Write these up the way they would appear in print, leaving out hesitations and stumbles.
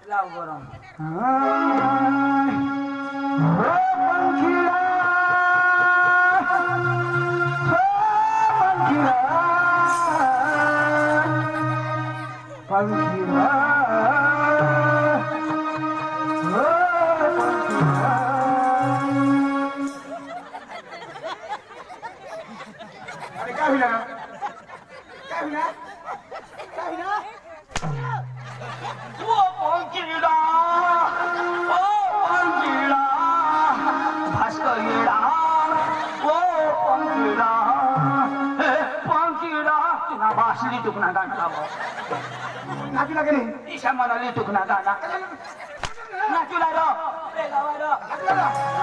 लाव गरम पंखीरा अरे क्या हुआ वो पंखीरा भास्करीरा वो पंखीरा तुला भासली तुकना गाणं लाव नाचू लगे नहीं ईशा म्हणाली तुकना गाणं नाचू लागलो रे गावाला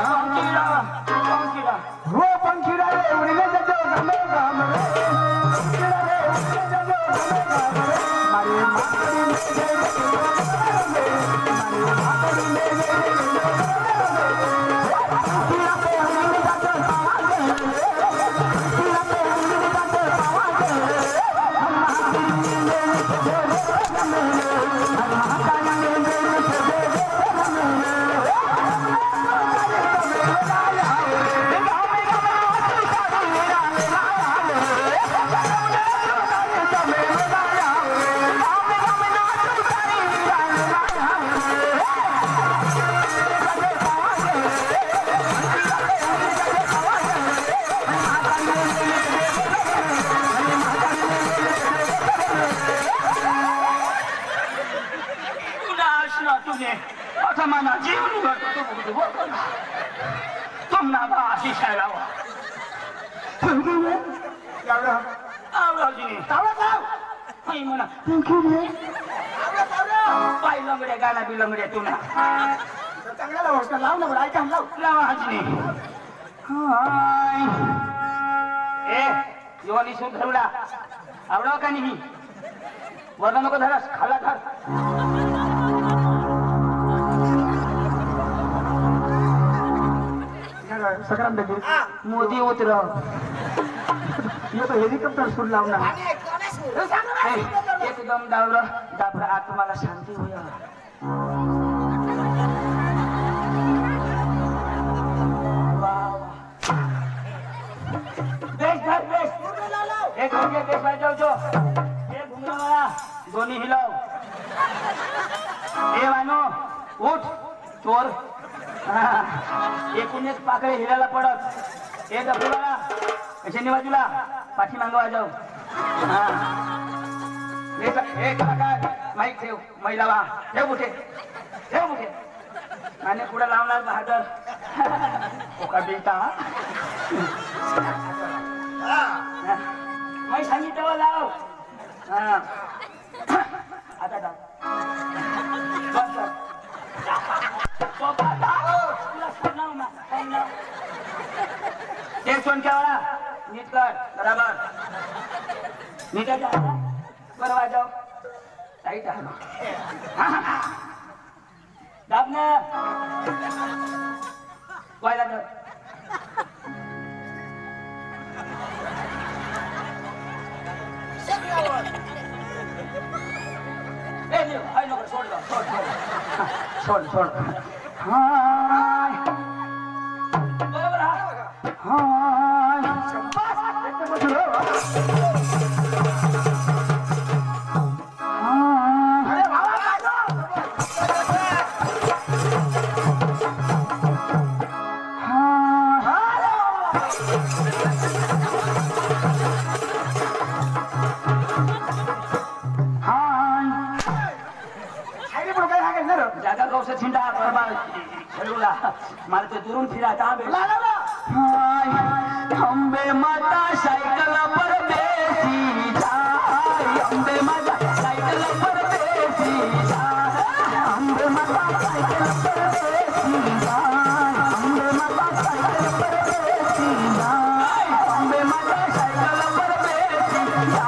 पंखीरा वो पंखीरा रे उड़ने जजो गमे गाम रे पंखीरा रे उड़ने जजो गमे गाम रे मारी मातरी में गए मारी मातरी में गए पंखीरा पे हमने जाते आवाज़ पंखीरा पे हमने जाते आवाज़ हम मातरी में गए गमे हम महाकाया में गए mana jiwa juga तुम ना बासी शराब आवड़ा जी आवड़ा नहीं मना पाई लंगड़े गाना भी लंगड़े तू ना चांगला लाव उसका लाव ना बड़ा काम लाव लाव हाजी हाय ए योनी सुन धरुला आवड़ा का नहीं वरना नको धरस खाला धर सकराम देखिए मोदी उतर ये तो हेलिकॉप्टर सुन लावना एकदम डावला डाबरा आत्माला शांती होया बेस एक घंटे बेस बैठ जाओ जो ये घूमने वाला दोनी हिलाओ ए वानो उठ चोर एकूण एक पाकळे हिलाला पडत ए डबडूला कशाने बाजूला पाठी मागं वाजव हे कलाकार माईक ठेव महिलावा ठेव कुठे आणि पुढे लावणार बहादर ओका बेटा मी सांगितलं लाव आता जाऊ टेन्शन केवढा नीट कर बराबर नीट बरं वाजव टाईट आहे दाबने वायला कर हाय नको सोड हाय बरोबर हाय जागा गौसा छिंडा बरोबर खेळूला मला ते दुरून फिरायचा अंबे माता सायकल पर बेसी जाय अंबे माता सायकल पर बेसी जाय अंबे माता सायकल पर बेसी जाय अंबे माता सायकल पर बेसी जाय अंबे माता सायकल पर बेसी जाय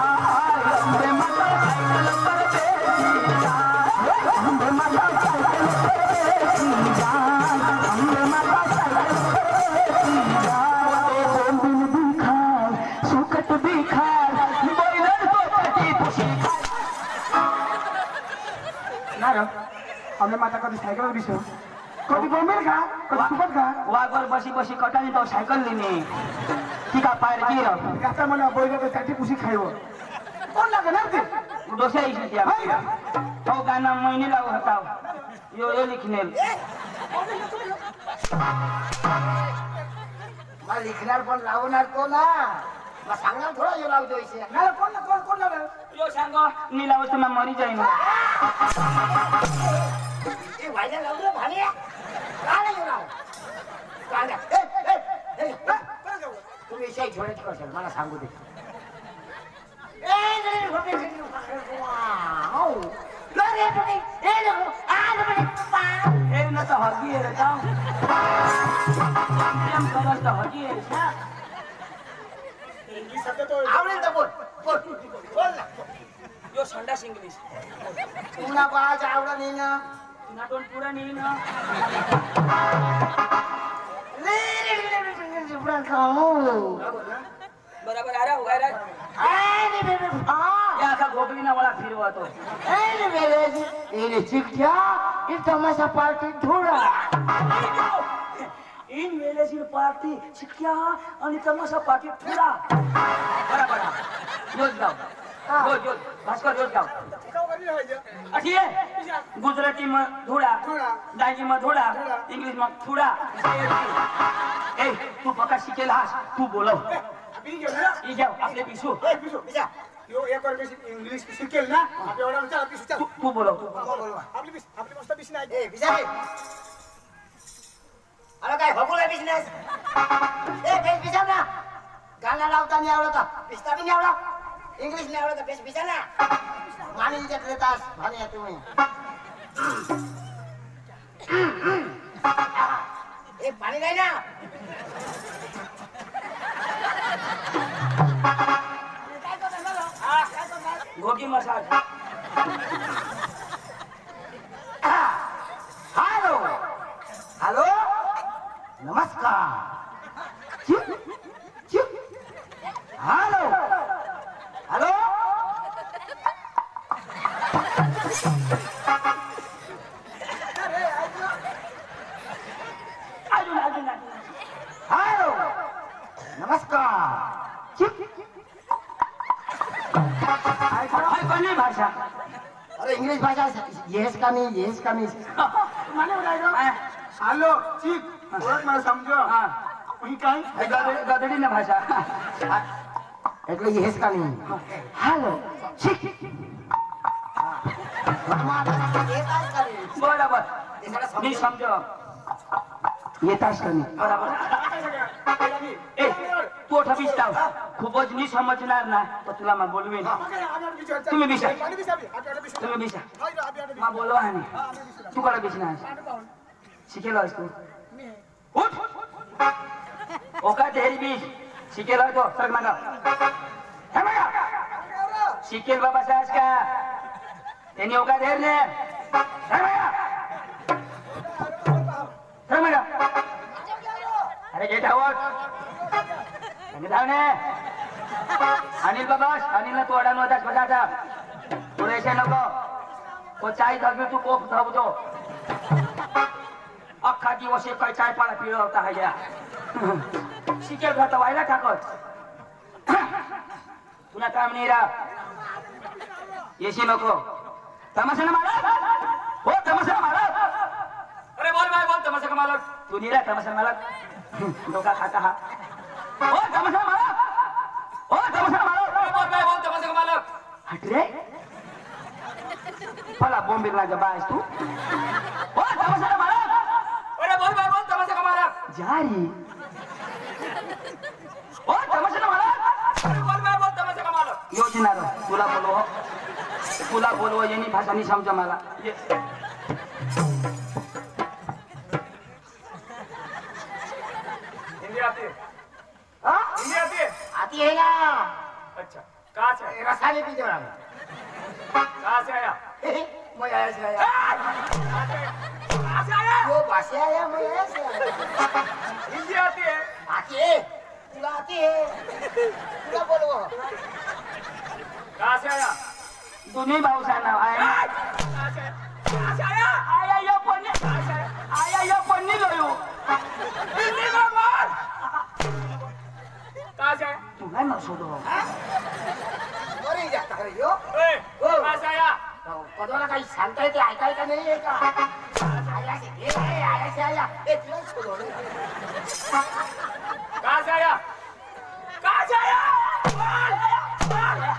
अंबे माता सायकल पर बेसी जाय अंबे माता सायकल पर बेसी जाय अंबे माता सायकल पर बेसी जाय सुकट भी खाय बैलन को पटी पुशी खाय ना र हमने माता कति साइकल बिसो कति गोमेर खा कति सुपत खा वागवर बसी बसी कटानी तो साइकल लिने टीका पाएर के र गाता मना बोइलो चाटी पुसी खाइयो कोन लागे न ते दोसे आइस त्यहाँ तो गाना मैले लाउ हटाऊ यो लिखने मैं लिखणार पण लावणार तो ना मैं सांगणार थोडा यो लावतो इसे ना कोन लागे यो सांग नीला वस्तुमा मरि जाइन ए भाइले लाउरो भने काले यो लाउ काले ए तुम्ही इसे छोडेच करशाल मला सांगू दे ए रे होते वाव लरे पनि ए लो आ पनि पा ए न त हगिएर जाऊ प्रेम गरस त हगिएर छ इंग्लिश शब्द तो आवडेल त बोल ना यो संडास इंग्लिश तुला आज आवडा नाही ना नाटोन पुरा नि न रे पुरा खाऊ बराबर आरा होगा रे आले बेबे या का गोबलीना वाला फिरवा तो आले बेबे इने चिकट्या इ तमाशा पार्टी धुडा इन वेलेसी पार्टी छिक्या अनि तमाशा पार्टी ठुला बराबर योज गाउ योज भास्कर योज गाउ खाऊ गरी है अठिए गुजराती में धुडा दाइजी में धुडा इंग्लिश में थुडा ए तू पक्का सिकेल हास तू बोलो अभी जो ना ई जाओ आपले बिसु ए बिसो बिसा यो एक बार बेसी इंग्लिश सिकेल ना आप एवढा विचार बिसो चल तू बोलो आपली मस्त बिस नाही ए बिजारे अरे काय भगुला बिझनेस ए बेस बिजा ना गाना लावता नाही आवडत बिस्ता पण नाही आवडत इंग्लिश नाही आवडत बेस बिजा ना मानी देत देतास मानी या तुम्ही ए पाणी नाही ना गोगी मसाज हॅलो हॅलो नमस्कार हॅलो हॅलो हॅलो नमस्कार हाय कोणी भाषा अरे इंग्लिश भाषा येस का नाही माने उडायलो हॅलो चिक ओळख मला समजो हां ही काय गदडी ना भाषा એટલે येस का नाही हॅलो बराबर मी समजो येतास का नाही बराबर ए तू ठबिस लाव खूपच मी समजणार ना तर तुला मग बोलवीन तुम्ही बिशा तुम्ही बिशा मग बोलवा आणि तू कडे बिशणार शिकेल आहेस तू उठ ओका तेरी बीस शिकेल आहे तो सर मागा हे मागा शिकेल बाबा सास का त्यांनी ओका धेरले हे मागा सर मागा अरे गेट आउट आणि धावणे अनिल बाबास अनिलला तोडा नव्हतास बसाचा थोडेसे नको तो चाय धरली तू कोप धावतो अख्खा दिवस एक चाय पाला पिळ होता हा शिकेल घात व्हायला टाकत तुला काम नाही रा येशी नको तमाशा मालक हो तमाशा मालक अरे बोल भाई बोल तमाशा का मालक तू नाही रा तमाशा मालक डोका खाता हा ओ तमाशा मालक ओ तमाशा मालक बोल भाई बोल तमाशा का मालक हट रे फला बॉम्बेला जा बायस तू ओ तमाशा का मालक अरे बोल भाई बोल तमाशा का मालक जारी ओ तमाशा का मालक अरे बोल भाई बोल तमाशा का मालक योजना रो तुला बोलव यांनी भाषा नाही समजा मला हिंदी आती है हाँ? हिंदी आती है आती है ना अच्छा कहाँ से आया रसाले पी जोड़ा कहाँ से आया मैं आया से आया कहाँ से आया वो भाषा आया मैं आया से आया हिंदी आती है आती है तुला आती है तुला बोलो कहाँ से आया तुम्ही भाऊसा नाव आहे शोधो बरे जाता रे यो कासाया पदोला काही सांगता येते ऐकायचं नाही आहे का आया तुला सोडवलं कासाया कासाया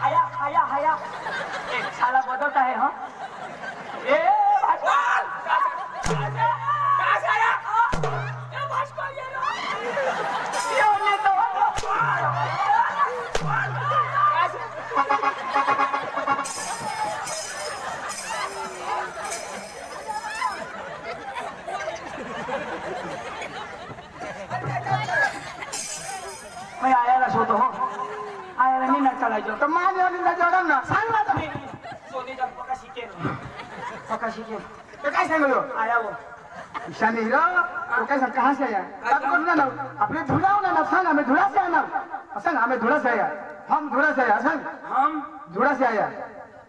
हाया हाया हाया साला बदलता है हाँ ए कासाया मैं आयाला शोधो हो आयाला मी ना चालायचो तर माझ्या वडीलला जोडा ना सांग ना तुम्ही सोनीचा पका शिकेल पका शिकेल ते काय सांगलो आया वो शानी हीरो तो काय सांग कहां से आया तब कौन ना अपने धुड़ाओ ना सांग हमें धुड़ा से आना सांग हमें धुड़ा से आया हम धुड़ा से आया सांग हम धुड़ा से आया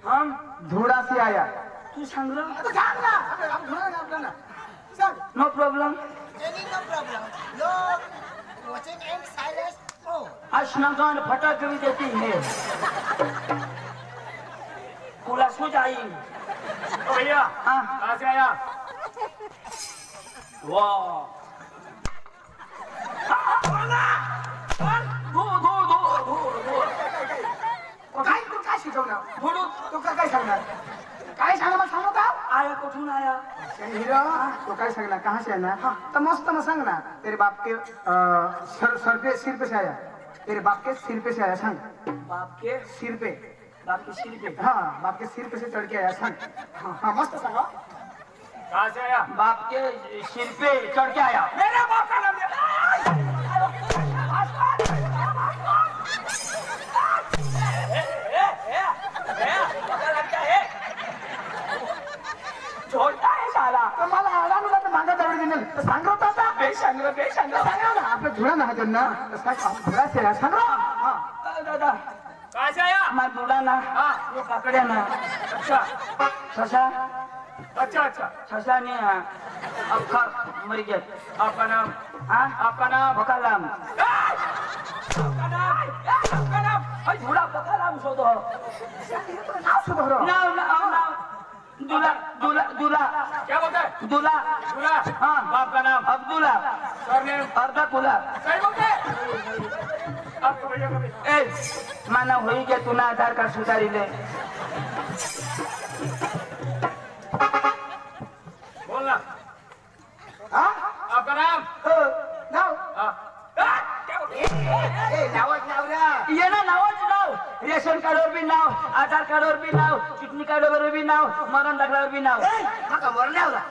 हम धुड़ा से आया तू सांग ना तो सांग ना हम धुड़ा ना आपला ना सांग no problem any no problem no watching and silence oh अशनागान फटक भी देती है खुला सो जाई भैया हाँ कासाया वाह धो धो धो धो धो काय तू काय शिकवणार धोडू तू काय सांगणार काय सांगणार मग सांगू का आया कुठून आया शानी हीरो तो काय सांगणार कहां से आया तो मस्त मत सांग ना तेरे बाप के सिर पे से आया तेरे बाप के सिर पे से आया सांग बाप के सिर पे सिर पे हाँ बाप के सिर पे से चढ़ के आया सांग हाँ मस्त सांगा कासाया बाप के सिर पे चढ़ के आया मेरा बाप का नाम छोटा है साला तर मला आडानुला तर मागा तेवढी दिली तर सांग होता आता बेशंग सांगा ना आपलं धुळा ना त्यांना धुळा से आया सांग हाँ दादा कासाया मैं बुला ना हाँ ये पकड़े ना अच्छा शशा अच्छा अच्छा शशा नहीं है अब खा मर गया आपका नाम हाँ आपका नाम पकालाम आपका नाम भाई बुला पकालाम सो दो नाव सुधारो नाव नाव नाव दूल्हा दूल्हा दूल्हा क्या बोलते हैं दूल्हा दूल्हा हाँ बाप का नाम अब्दुल्ला सरनेम अर्धा कुला सही बोलते हैं आपको भैया कभी ए माना होई गया तू ना आधार कार्ड सुधारी ले बोलना हाँ आपका नाम नाव हाँ क्या बोलते हैं ए नावच नावरा ये ना नावच नाव रेशन कार्डवर बी नाव आधार कार्डवर बी नाव चिटणी कार्डवर बी नाव मरण दाखल्यावर बी नाव हा का मरले होता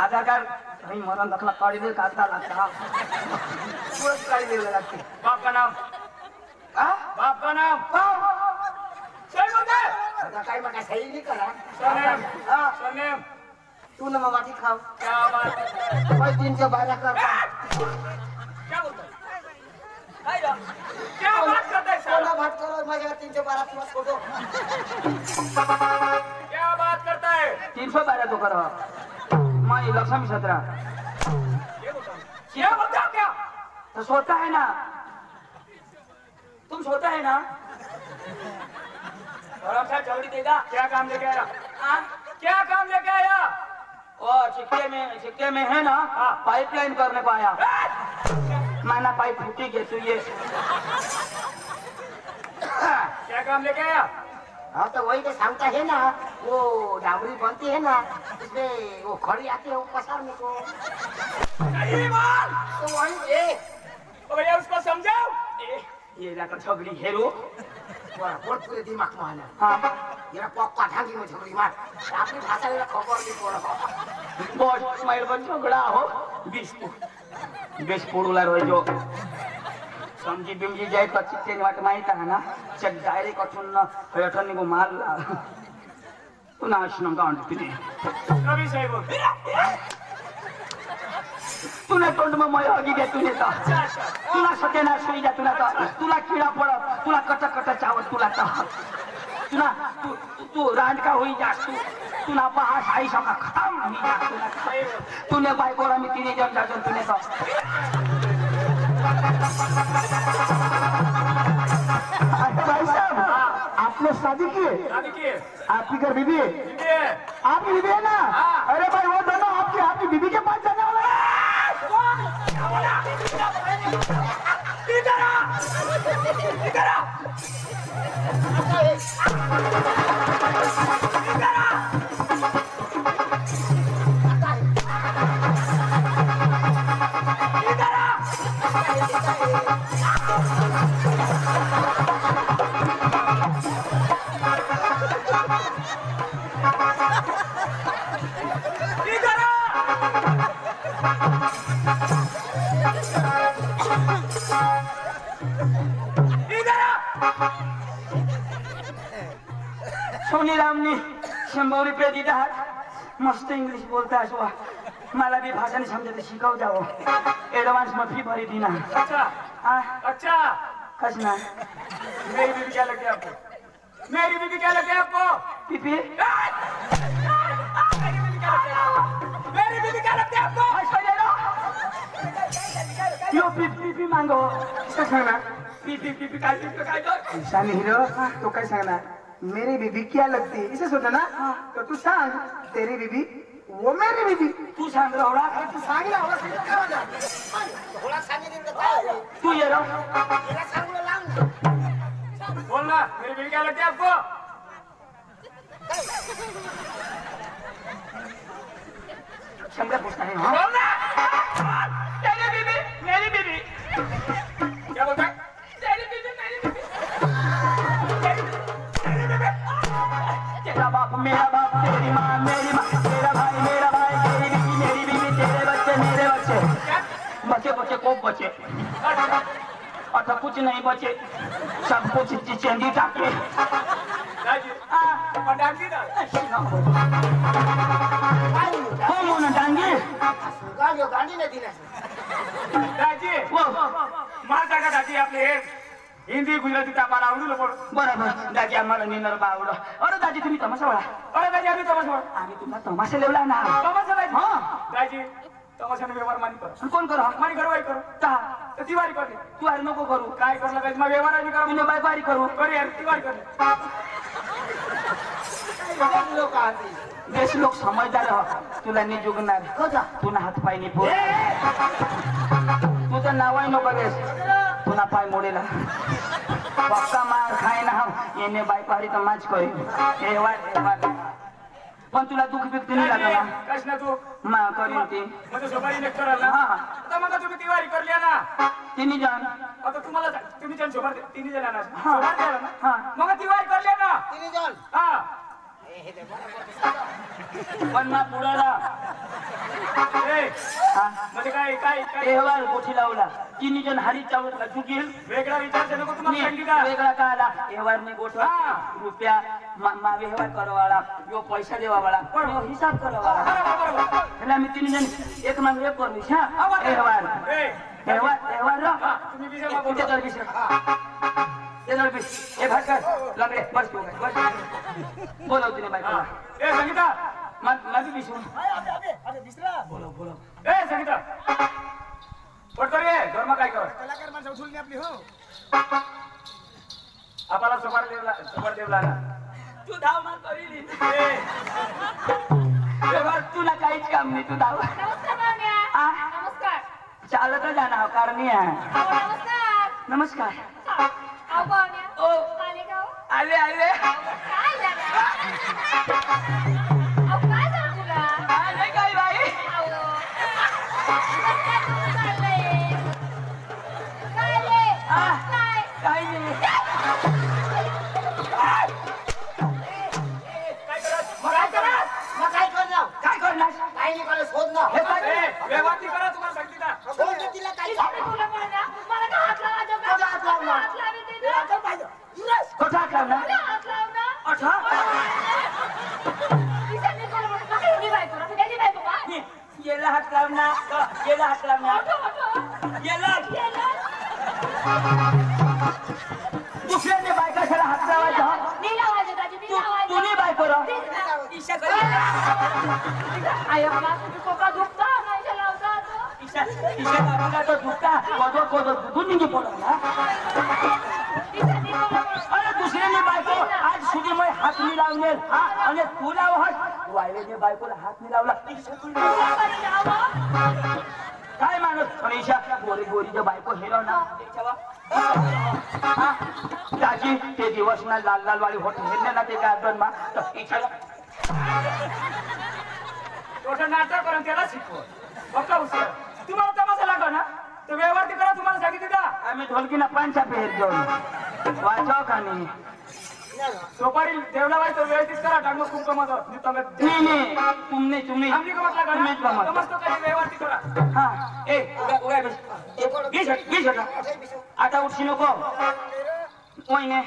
आधार कार्ड भाई मरण दाखला काढी काढता लागता पुरत काढी द्यायला लागते बाप का नाम बाप का नाम सही बोलते हैं आता काय मग सही नाही करा सरनेम हा सरनेम तू ना मग वाटी खाव क्या बात है कोई 312 कर क्या बोलते हैं क्या बात करते हैं कोणा सर भात करो माझ्या 312 तुला सोडो क्या बात करता है 312 तो करो मैं लक्ष्मी 17 क्या बोलते हो क्या तो सोता है ना तुम सोता है ना गरम सा चौड़ी देगा क्या काम लेके आया हाँ? क्या काम लेके आया ओ सिक्के में है ना हाँ। पाइपलाइन करने को आया माना पाइप फूटी गया तू ये क्या काम लेके आया हाँ तो वही तो सांगता है ना वो डाबरी बनती है ना उसमें वो खड़ी आती है वो पसारने को नहीं बोल तो वही ए तो भैया उसको समझाओ ये लाकर छगड़ी हेरो बड़ा बहुत पूरे दिमाग में आना हाँ ये पक्का ढांगी में झगड़ी मार अपनी भाषा में खबर नहीं पड़ा बॉस माइल बन झगड़ा हो 20 पोडूला रोय जो समजी बिमजी जाय तो चित्ते वाट माहित आहे ना चक डायरेक्ट अठून हेठन निगो माल पुन्हा आश्रम गांड तुझे कभी सही बोल तुला तोंड मग मय हगी दे तुझे तर तुला सत्यानाश होई जा तुला किडा पडत तुला कट कट चावत तुला तुला तू रांडका होई जास तुला पहा साई सका खतम होई जा तूने बायकोला मी 3 जण जाजन तूने तर आपने शादी की है? शादी की है। आपकी घर बीबी है? बीबी है। आपकी बीबी है ना? हाँ। अरे भाई वो दोनों आपकी बीबी के पास जाने वाला है। इधर आ, इधर आ, इधर आ। सोनी रामनी 100 रुपये दिला मस्त इंग्लिश बोलता असो मला बी भाषा नाही समजत शिकव जावं ऍडव्हान्स मग फी भरी दिना अच्छा अच्छा कस ना मेरी बीबी क्या लगती है आपको? मेरी बीबी क्या लगती है आपको? पीपी मेरी बीबी क्या लगती है आपको? यो पीपी मांगो कस सांगणार? पीपी काय तो? शानी हिरो तो काय सांगणार? मेरी बीबी क्या लगती है इसे सोचा ना तो तू सांग तेरी बीबी वो मेरी बीबी. तू सांग रवडा तू सांग ना मला सांगितलं काय होणार? थोडा सांगितलं तर काय होईल? तू ये राव तिला सांगलं लांब. बोल ना मेरी बीबी क्या लगती है आपको? शंभर पूछता है हाँ बोल ना तेरी बीबी मेरी बीबी क्या बोलता है? तेरी बीबी मेरी बीबी तेरा बाप मेरा बाप तेरी माँ मेरी माँ तेरा भाई तेरी बीवी मेरी बीवी तेरे बच्चे मेरे बच्चे बच्चे खूब बच्चे अच्छा कुछ नहीं बचे सब कुछ चेंदी टाके हो म्हणून डांगी गाडी गाडी नाही दिला. दाजी वो माझा का दाजी आपले हिंदी गुजराती तापाला आवडू पण बरोबर दाजी आम्हाला निनर बावडं अरे दाजी तुम्ही तमाशा वळा अरे दाजी आम्ही तमाशा आम्ही तुम्हाला तमाशा लेवला ना तमाशा दाजी हाँ दाजी तमाशाने व्यवहार मानी कर कोण करो मानी करवाई करू ता तर तिवारी करते तू अरे नको करू काय करला पाहिजे मग व्यवहार आम्ही करू तुने बायबारी करू कर यार तिवारी करते लोक आली. देश लोक समजदार हो तुला नाही जुगणार कसा? पुन्हा हात पाय नाही पुढे तुझं नाव आहे नको बेस पुन्हा पाय मोडेला पक्का मार खाय ना हम येणे बायपारी तर माच करी एवार पण तुला दुःख बिकती नाही लागला कश ना तू मा करीन ती म्हणजे सोपारी नेक कराल ना हा आता मग तुम्ही तिवारी करली ना तिन्ही जण आता तुम्हाला तुम्ही जण सोबत तिन्ही जण ना हा. सोबत द्याला ना हा. मग तिवारी करली ना तिने जाऊन हा पण ना पुढाला ए म्हणजे काय काय काय एवार गोठी लावला तिन्ही जण हारी चावला चुकील वेगळा विचार नको तुम्हाला सांगली का वेगळा का आला व्यवहारने गोठवा हा. रुपया मा व्यवहार करवाला यो पैसा देवावाला पण यो हिसाब करवाला बरोबर એટલે અમે तीन જણ એક માં એક કરવી છે વ્યવહાર ए વ્યવહાર हा तुम्ही विषय बोलतो તેદર વિશે તેદર વિશે એ ભાકર લંગડે બસ તું બસ બોલો તીને ભાઈ બોલો ए संगीता મારી વિશે अरे दिसला બોલો बोलो ए संगीता पट कर रे धर्म काय कर कलाकार माणसं उचलून आपली हो. आपला सोपार देवला ना तू धाव ना करीली ए व्यवहार तुला काहीच काम नाही तू धाव नमस्कार पाहुण्या. आ नमस्कार. चालतच जाणार कारण आहे अहो, नमस्कार. नमस्कार अहो, पाहुण्या. ओ आले का हो? आले आले काय झालं? अहो, काय झालं तुला? आले काय बाई अहो. काय तुझं चाललंय? काय रे? आ. काय? काही नाही मग काय करणार? काय करणार काही नाही करत, शोध ना. हे काय ए व्यवहार ती करा तुम्हाला संगीता शोध ना तिला काही. किती तुला पाहुण्या? मला का हात लावायचा का? तुला हात लावला. हात लावी दे तिला ना. तर पाहिजे. युवराज, कोठा करणार तुला हात लाव ना. अच्छा तिच्या निकोल म्हणून नका एवढी बायको ना. त्याची बायको का? येला हात लावणार येला हात लावणार येला दुसऱ्याने बायकाशाला हात लावायचा मी लावायचं दाजी, मी लावायचं. तुम्ही बायको रहा ईशा आई बाबा तुझी कोका दुखता नाही लावता तो. ईशा बाबूला तो दुखता कोदो कोदो दुधून निघी पडला ईशा निकोल म्हणून. अरे दुसरे वायलेने बायको आज सुधी मैं हात नाही लावले हा आणि तुला हात वायलेने बायकोला हात नाही लावला काय माणूस अनिशा गोरी गोरीच्या बायको हिरो ना त्याची ते दिवस ना लाल लाल वाली होत हेरणे ना ते काय अडचण मा छोटं नाटक करून त्याला शिकव बघा हुशार तुम्हाला तमाशा लागला ना तर व्यवहार करा तुम्हाला सांगितलं का आम्ही ढोलकीना पांचा पेर घेऊन वाजव का नाही सोपारी देवला बाई तो व्यवस्थित करा टांग खूप कमत नाही तुम्ही आमची कमत लागला तुम्हीच गमत. समजतो का व्यवहार करा हा ए उगा बीस आता उठशी नको वहिने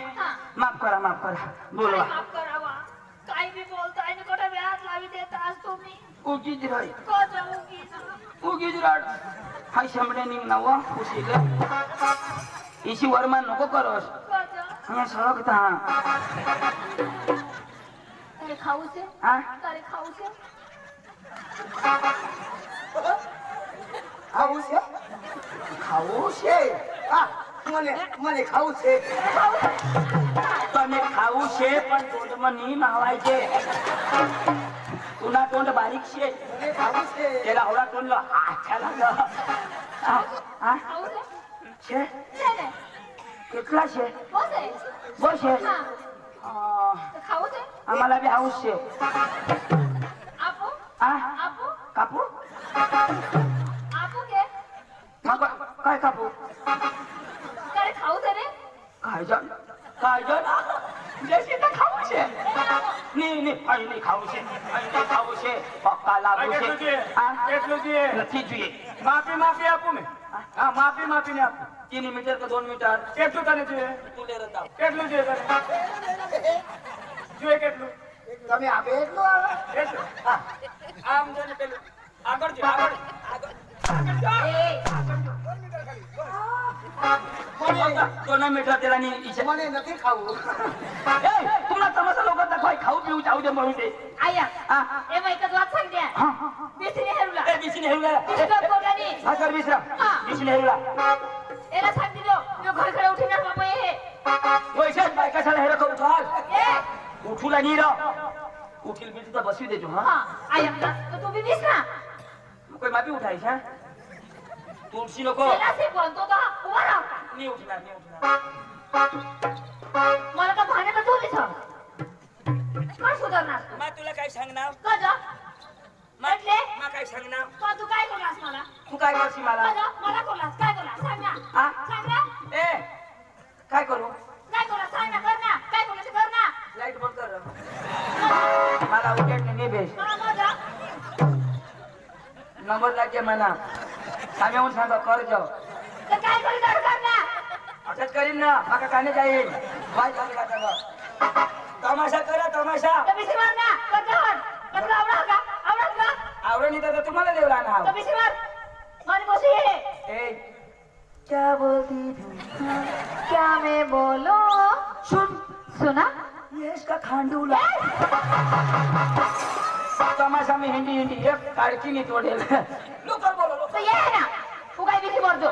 माफ करा बोलवा माफ करावा काही बी बोलताय ना कुठे व्याज लावी देत आज तुम्ही उगीच राड कोण उगीच राड हाय शंभरे निघ ना वा उशील इशी वरमान नको करोस हमें सड़क था तारे खाऊ से हाँ तारे खाऊ से खाऊ छे મને ખાવું છે તમે ખાવું છે પણ તોંડમાં નહીં નહાવાય છે તુના તોંડ બારીક છે મને ખાવું છે તેલા હોળા તોંડ આછા લાગે ખાऊ છે છે છે ને કેટલા છે બોસે બહુ છે હા તો ખાવું છે આમાલા બી હાઉસ છે આપો હા આપો કાપુ આપો કે काय कापू તારે ખાવું છે ને काय जण जशी तर खाऊ છે નહીં ખાવું છે પક્કા લાગુ છે કેટલું જોઈએ નથી જોઈએ માફી આપું મેં હા માફી ને આપું 3 મીટર કે 2 મીટર કેટલું તને જોઈએ તું લે રતાવ કેટલું જોઈએ તને જોઈએ કેટલું તમે આપે એટલું આવે કેટલું આમ જો ને પેલું આગળ જો આગળ दोन मीटर त्याला મને નથી ખાવું तुम्हाला तमाशा लोक काय खाऊ पिऊ जाऊ दे म्हणून ते આયા એમાં એક જ વાત सांग द्या બેસીને હેરુલા ए बिसी नेहरूला डिस्टर्ब कोणानी हा कर बिसरा बिसी नेहरूला એલા सांग દીધો જો ઘર ઘરે ઉઠીને બાપા એ पैसे बायका साला हेर का उठाल એ उठूला नी र उठील बिसी तर बसवी देतो हा હા આયા તો તું બી બેસ ના कोई मापी उठाई छा तू उठशी नको એલા સે બોલતો તો ઉભા રહો नी उठणार मला तर भाने तर धुली छ काय सुधारणार मा तुला काय सांगणार कजा म्हटले मा काय सांगणार पण तू काय करलास मला तू काय करशी मला कजा मला करलास काय करलास सांग ना हा? सांग ना ए काय करू काय करलास सांग ना कर ना काय करलास कर ना लाईट बंद कर मला उजेड नाही बेस मजा नंबर लागे म्हणा सांगून सांगा कर जाऊ तर काय कर ना असंच करीन ना माका काय नाही जाईल वाय झाली का सगळं तमाशा करा तमाशा तर बिसी मार ना कजावर कजला आवडा का आवडणी तर तुम्हाला देवला ना तर बिसी मार मारी बसी है ए क्या बोलती तू क्या मैं बोलो सुन सुना ये इसका खांडूला तमाशा में हिंदी एक काड़की नहीं तोड़ेल लोकर बोलो तो ये है ना तू काय बिसी मार दो